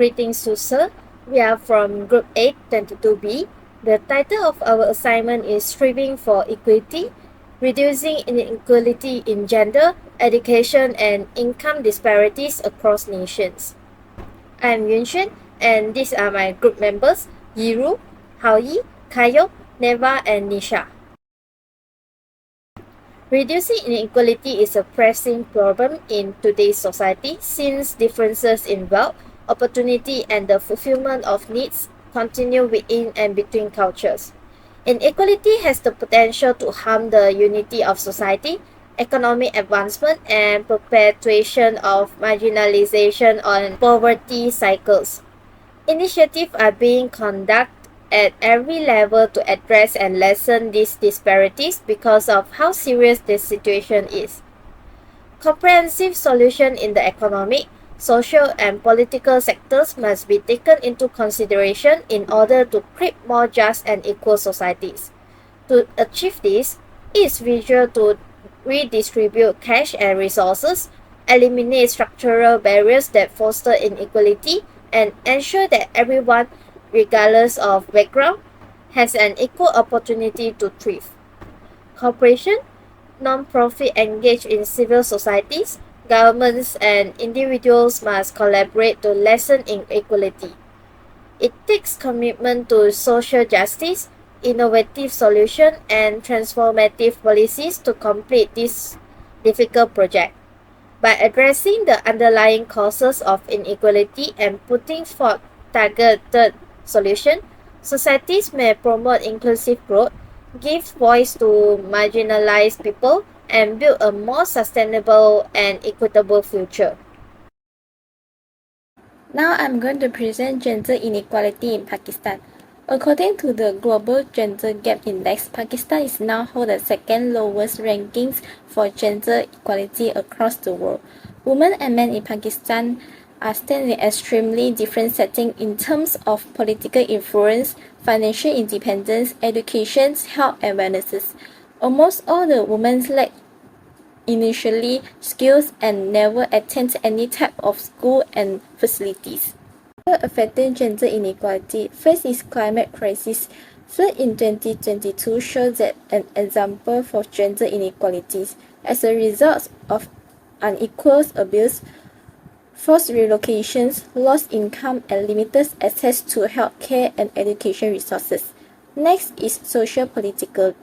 Greetings, Susa. We are from Group 8, 22B. The title of our assignment is Striving for Equality, Reducing Inequality in Gender, Education, and Income Disparities Across Nations. I am Yunshen, and these are my group members, Yiru, Haoyi, Kayo, Neva, and Nisha. Reducing inequality is a pressing problem in today's society since differences in wealth, opportunity, and the fulfillment of needs continue within and between cultures. Inequality has the potential to harm the unity of society, economic advancement, and perpetuation of marginalization on poverty cycles. Initiatives are being conducted at every level to address and lessen these disparities because of how serious this situation is. Comprehensive solutions in the economic, social, and political sectors must be taken into consideration in order to create more just and equal societies. To achieve this, it is vital to redistribute cash and resources, eliminate structural barriers that foster inequality, and ensure that everyone, regardless of background, has an equal opportunity to thrive. Corporation, non-profit engaged in civil societies, governments, and individuals must collaborate to lessen inequality. It takes commitment to social justice, innovative solutions, and transformative policies to complete this difficult project. By addressing the underlying causes of inequality and putting forth targeted solutions, societies may promote inclusive growth, give voice to marginalized people, and build a more sustainable and equitable future. Now I'm going to present gender inequality in Pakistan. According to the Global Gender Gap Index, Pakistan is now hold the second lowest rankings for gender equality across the world. Women and men in Pakistan are standing in extremely different settings in terms of political influence, financial independence, education, health, and wellness. Almost all the women lack initially skills and never attend any type of school and facilities. Affecting gender inequality. First is climate crisis. Flood in 2022 shows that an example for gender inequalities as a result of unequal abuse, forced relocations, lost income, and limited access to healthcare and education resources. Next is social-political.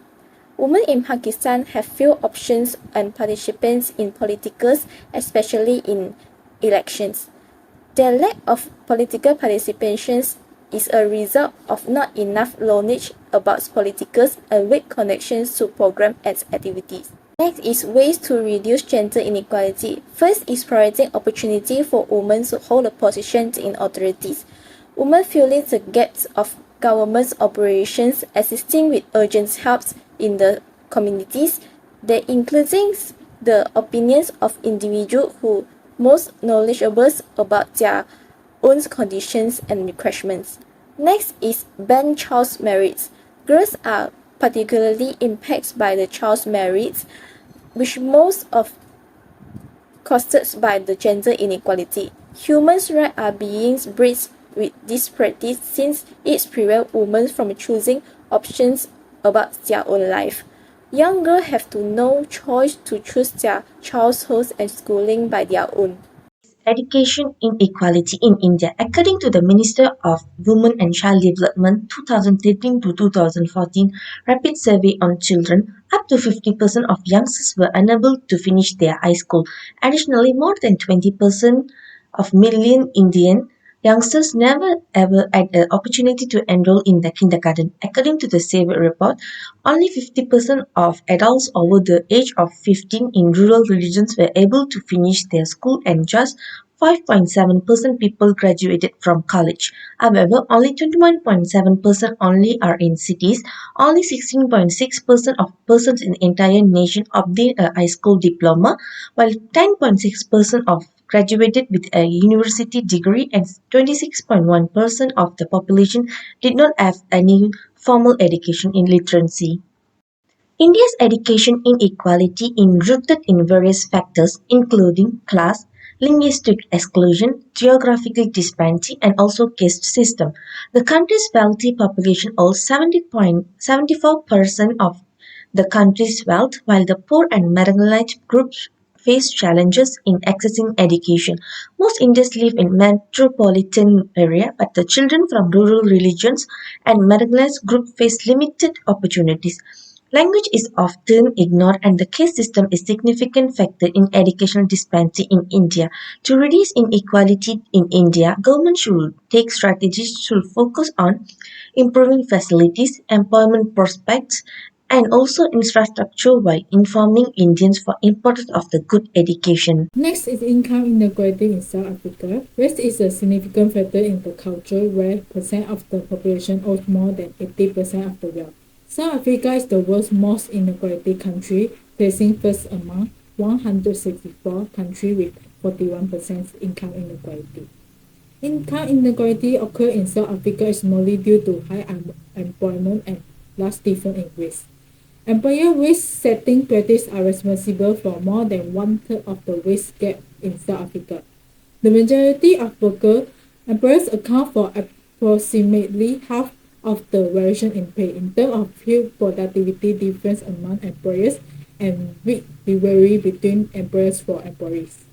Women in Pakistan have few options and participants in politicals, especially in elections. Their lack of political participation is a result of not enough knowledge about politicals and weak connections to programs and activities. Next is ways to reduce gender inequality. First is providing opportunity for women to hold a position in authorities. Women filling the gaps of government operations, assisting with urgent help in the communities, that includes the opinions of individuals who most knowledgeable about their own conditions and requirements. Next is ban child marriage. Girls are particularly impacted by the child marriage, which most of caused by the gender inequality. Human rights are being breached with this practice since it prevents women from choosing options about their own life. Young girls have no choice to choose their childhood and schooling by their own. Education inequality in India. According to the Minister of Women and Child Development 2013 to 2014 rapid survey on children, up to 50% of youngsters were unable to finish their high school. Additionally, more than 20% of million Indian youngsters never ever had the opportunity to enroll in the kindergarten. According to the survey report, only 50% of adults over the age of 15 in rural regions were able to finish their school and just 5.7% people graduated from college. However, only 21.7% only are in cities. Only 16.6% of persons in the entire nation obtained a high school diploma, while 10.6% of graduated with a university degree and 26.1% of the population did not have any formal education in literacy. India's education inequality is rooted in various factors including class, linguistic exclusion, geographical disparity, and also caste system. The country's wealthy population owns 70.74% of the country's wealth, while the poor and marginalized groups face challenges in accessing education. Most Indians live in metropolitan area, but the children from rural regions and marginalized groups face limited opportunities. Language is often ignored and the caste system is a significant factor in educational disparity in India. To reduce inequality in India, government should take strategies to focus on improving facilities, employment prospects, and also infrastructure while informing Indians for importance of the good education. Next is income inequality in South Africa. Race is a significant factor in the culture where percent of the population owns more than 80% of the wealth. South Africa is the world's most inequality country, placing first among 164 countries with 41% income inequality. Income inequality occurs in South Africa is mostly due to high unemployment and large difference in race. Employer wage setting practices are responsible for more than one-third of the wage gap in South Africa. The majority of employers account for approximately half of the variation in pay. In terms of huge productivity difference among employers and big rivalry between employers for employees.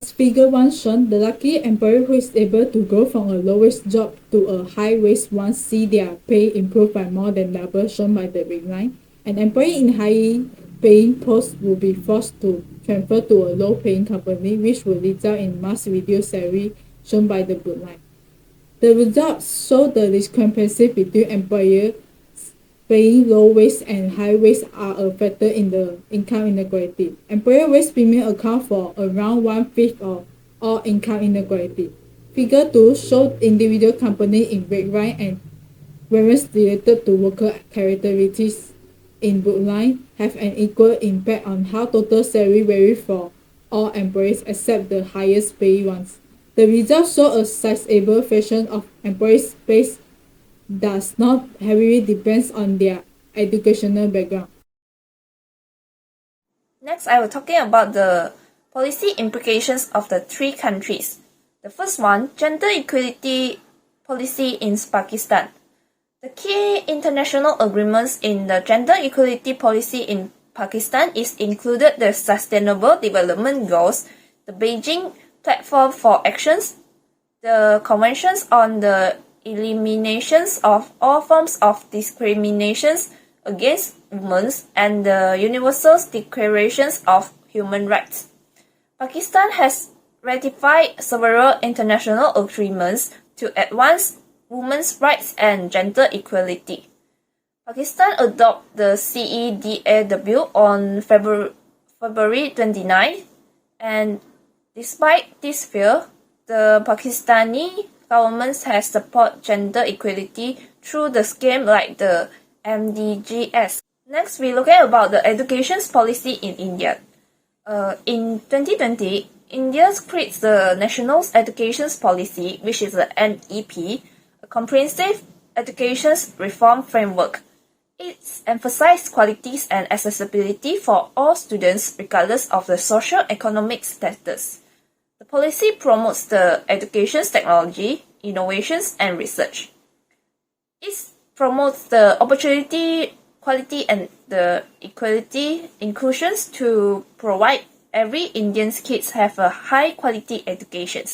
As figure 1 shown, the lucky employer who is able to go from a low-wage job to a high-wage one see their pay improve by more than double, shown by the red line. An employee in high-paying post will be forced to transfer to a low-paying company, which will result in much reduced salary, shown by the blue line. The results show the discrepancy between employers paying low wage and high wage are a factor in the income inequality. Employer wage premium account for around 1/5 of all income inequality. Figure 2 shows individual companies in red line and variance related to worker characteristics in blue line have an equal impact on how total salary varies for all employees except the highest paid ones. The results show a sizable fraction of employees' pay does not heavily depends on their educational background. Next, I will talking about the policy implications of the three countries. The first one, gender equality policy in Pakistan. The key international agreements in the gender equality policy in Pakistan is included the Sustainable Development Goals, the Beijing Platform for Actions, the Conventions on the Eliminations of all forms of discriminations against women, and the Universal Declarations of Human Rights. Pakistan has ratified several international agreements to advance women's rights and gender equality. Pakistan adopted the CEDAW on February 29, and despite this fear, the Pakistani government has supported gender equality through the scheme like the MDGs. Next, we look at about the education policy in India. In 2020, India creates the National Education Policy, which is the NEP, a comprehensive education reform framework. It emphasizes qualities and accessibility for all students regardless of the socio-economic status. The policy promotes the education technology, innovations, and research. It promotes the opportunity, quality, and the equality inclusions to provide every Indian kids have a high quality education.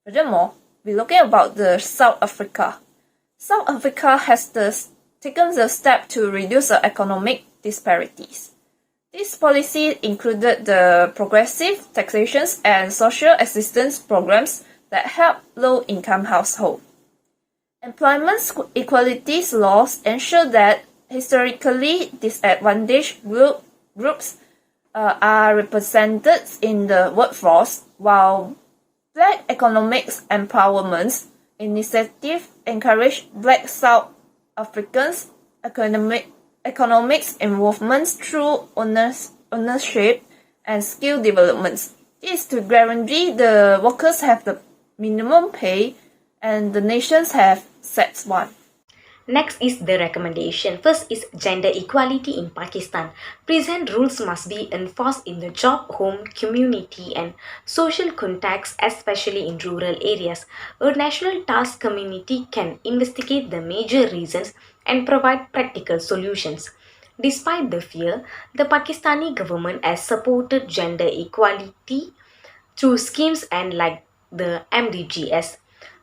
Furthermore, we look at about the South Africa. South Africa has taken the step to reduce the economic disparities. This policy included the progressive taxations and social assistance programs that help low-income households. Employment equality laws ensure that historically disadvantaged groups are represented in the workforce, while Black economic empowerment initiatives encourage Black South Africans' economics involvement through ownership and skill development. This is to guarantee the workers have the minimum pay and the nations have set one. Next is the recommendation. First is gender equality in Pakistan. Present rules must be enforced in the job, home, community, and social contexts, especially in rural areas. A national task committee can investigate the major reasons and provide practical solutions. Despite the fear, the Pakistani government has supported gender equality through schemes and like the MDGs.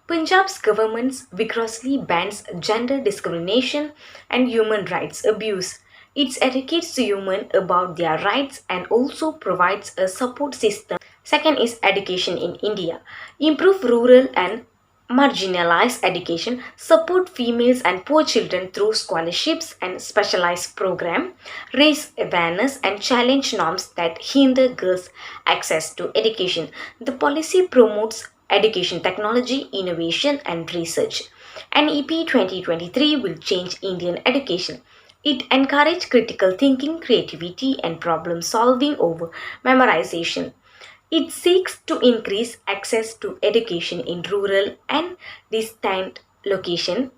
Punjab's government vigorously bans gender discrimination and human rights abuse. It educates women about their rights and also provides a support system. Second is education in India. Improve rural and marginalized education, support females and poor children through scholarships and specialized programs, raise awareness and challenge norms that hinder girls' access to education. The policy promotes education technology, innovation and research. NEP 2023 will change Indian education. It encourages critical thinking, creativity and problem solving over memorization. It seeks to increase access to education in rural and distant locations,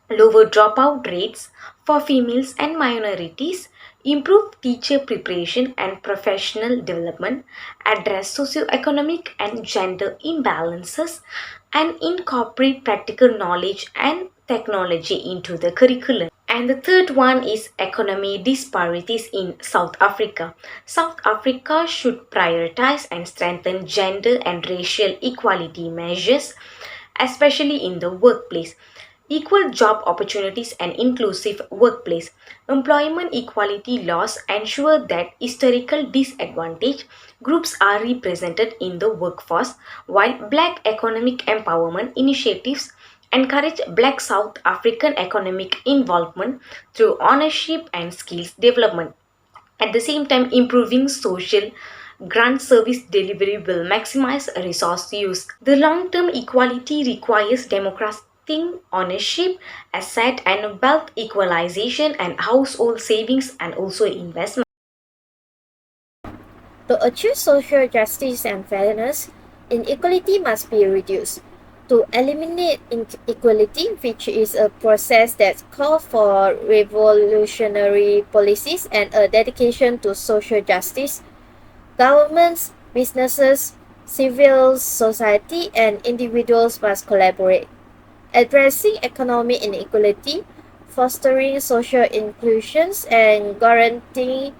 lower dropout rates for females and minorities, improve teacher preparation and professional development, address socioeconomic and gender imbalances, and incorporate practical knowledge and technology into the curriculum. And the third one is economy disparities in South Africa. South Africa should prioritize and strengthen gender and racial equality measures, especially in the workplace. Equal job opportunities and inclusive workplace. Employment equality laws ensure that historical disadvantaged groups are represented in the workforce, while black economic empowerment initiatives encourage black South African economic involvement through ownership and skills development. At the same time, improving social grant service delivery will maximize resource use. The long term equality requires democratic ownership, asset and wealth equalization, and household savings and also investment. To achieve social justice and fairness, inequality must be reduced. To eliminate inequality, which is a process that calls for revolutionary policies and a dedication to social justice, governments, businesses, civil society, and individuals must collaborate. Addressing economic inequality, fostering social inclusions, and guaranteeing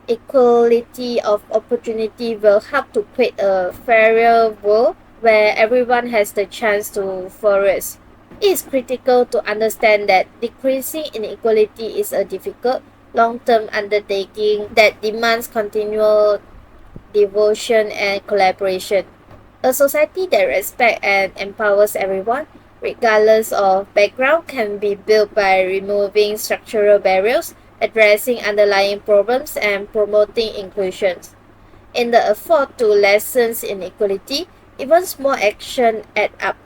equality of opportunity will help to create a fairer world where everyone has the chance to flourish. It is critical to understand that decreasing inequality is a difficult, long-term undertaking that demands continual devotion and collaboration. A society that respects and empowers everyone, regardless of background, can be built by removing structural barriers, addressing underlying problems, and promoting inclusion. In the effort to lessen inequality, even small action add up.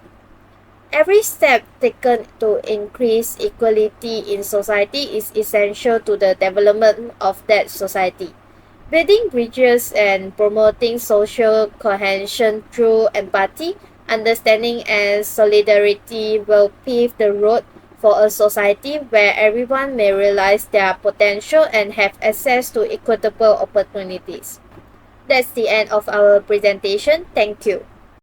Every step taken to increase equality in society is essential to the development of that society. Building bridges and promoting social cohesion through empathy, understanding, and solidarity will pave the road for a society where everyone may realize their potential and have access to equitable opportunities. That's the end of our presentation. Thank you.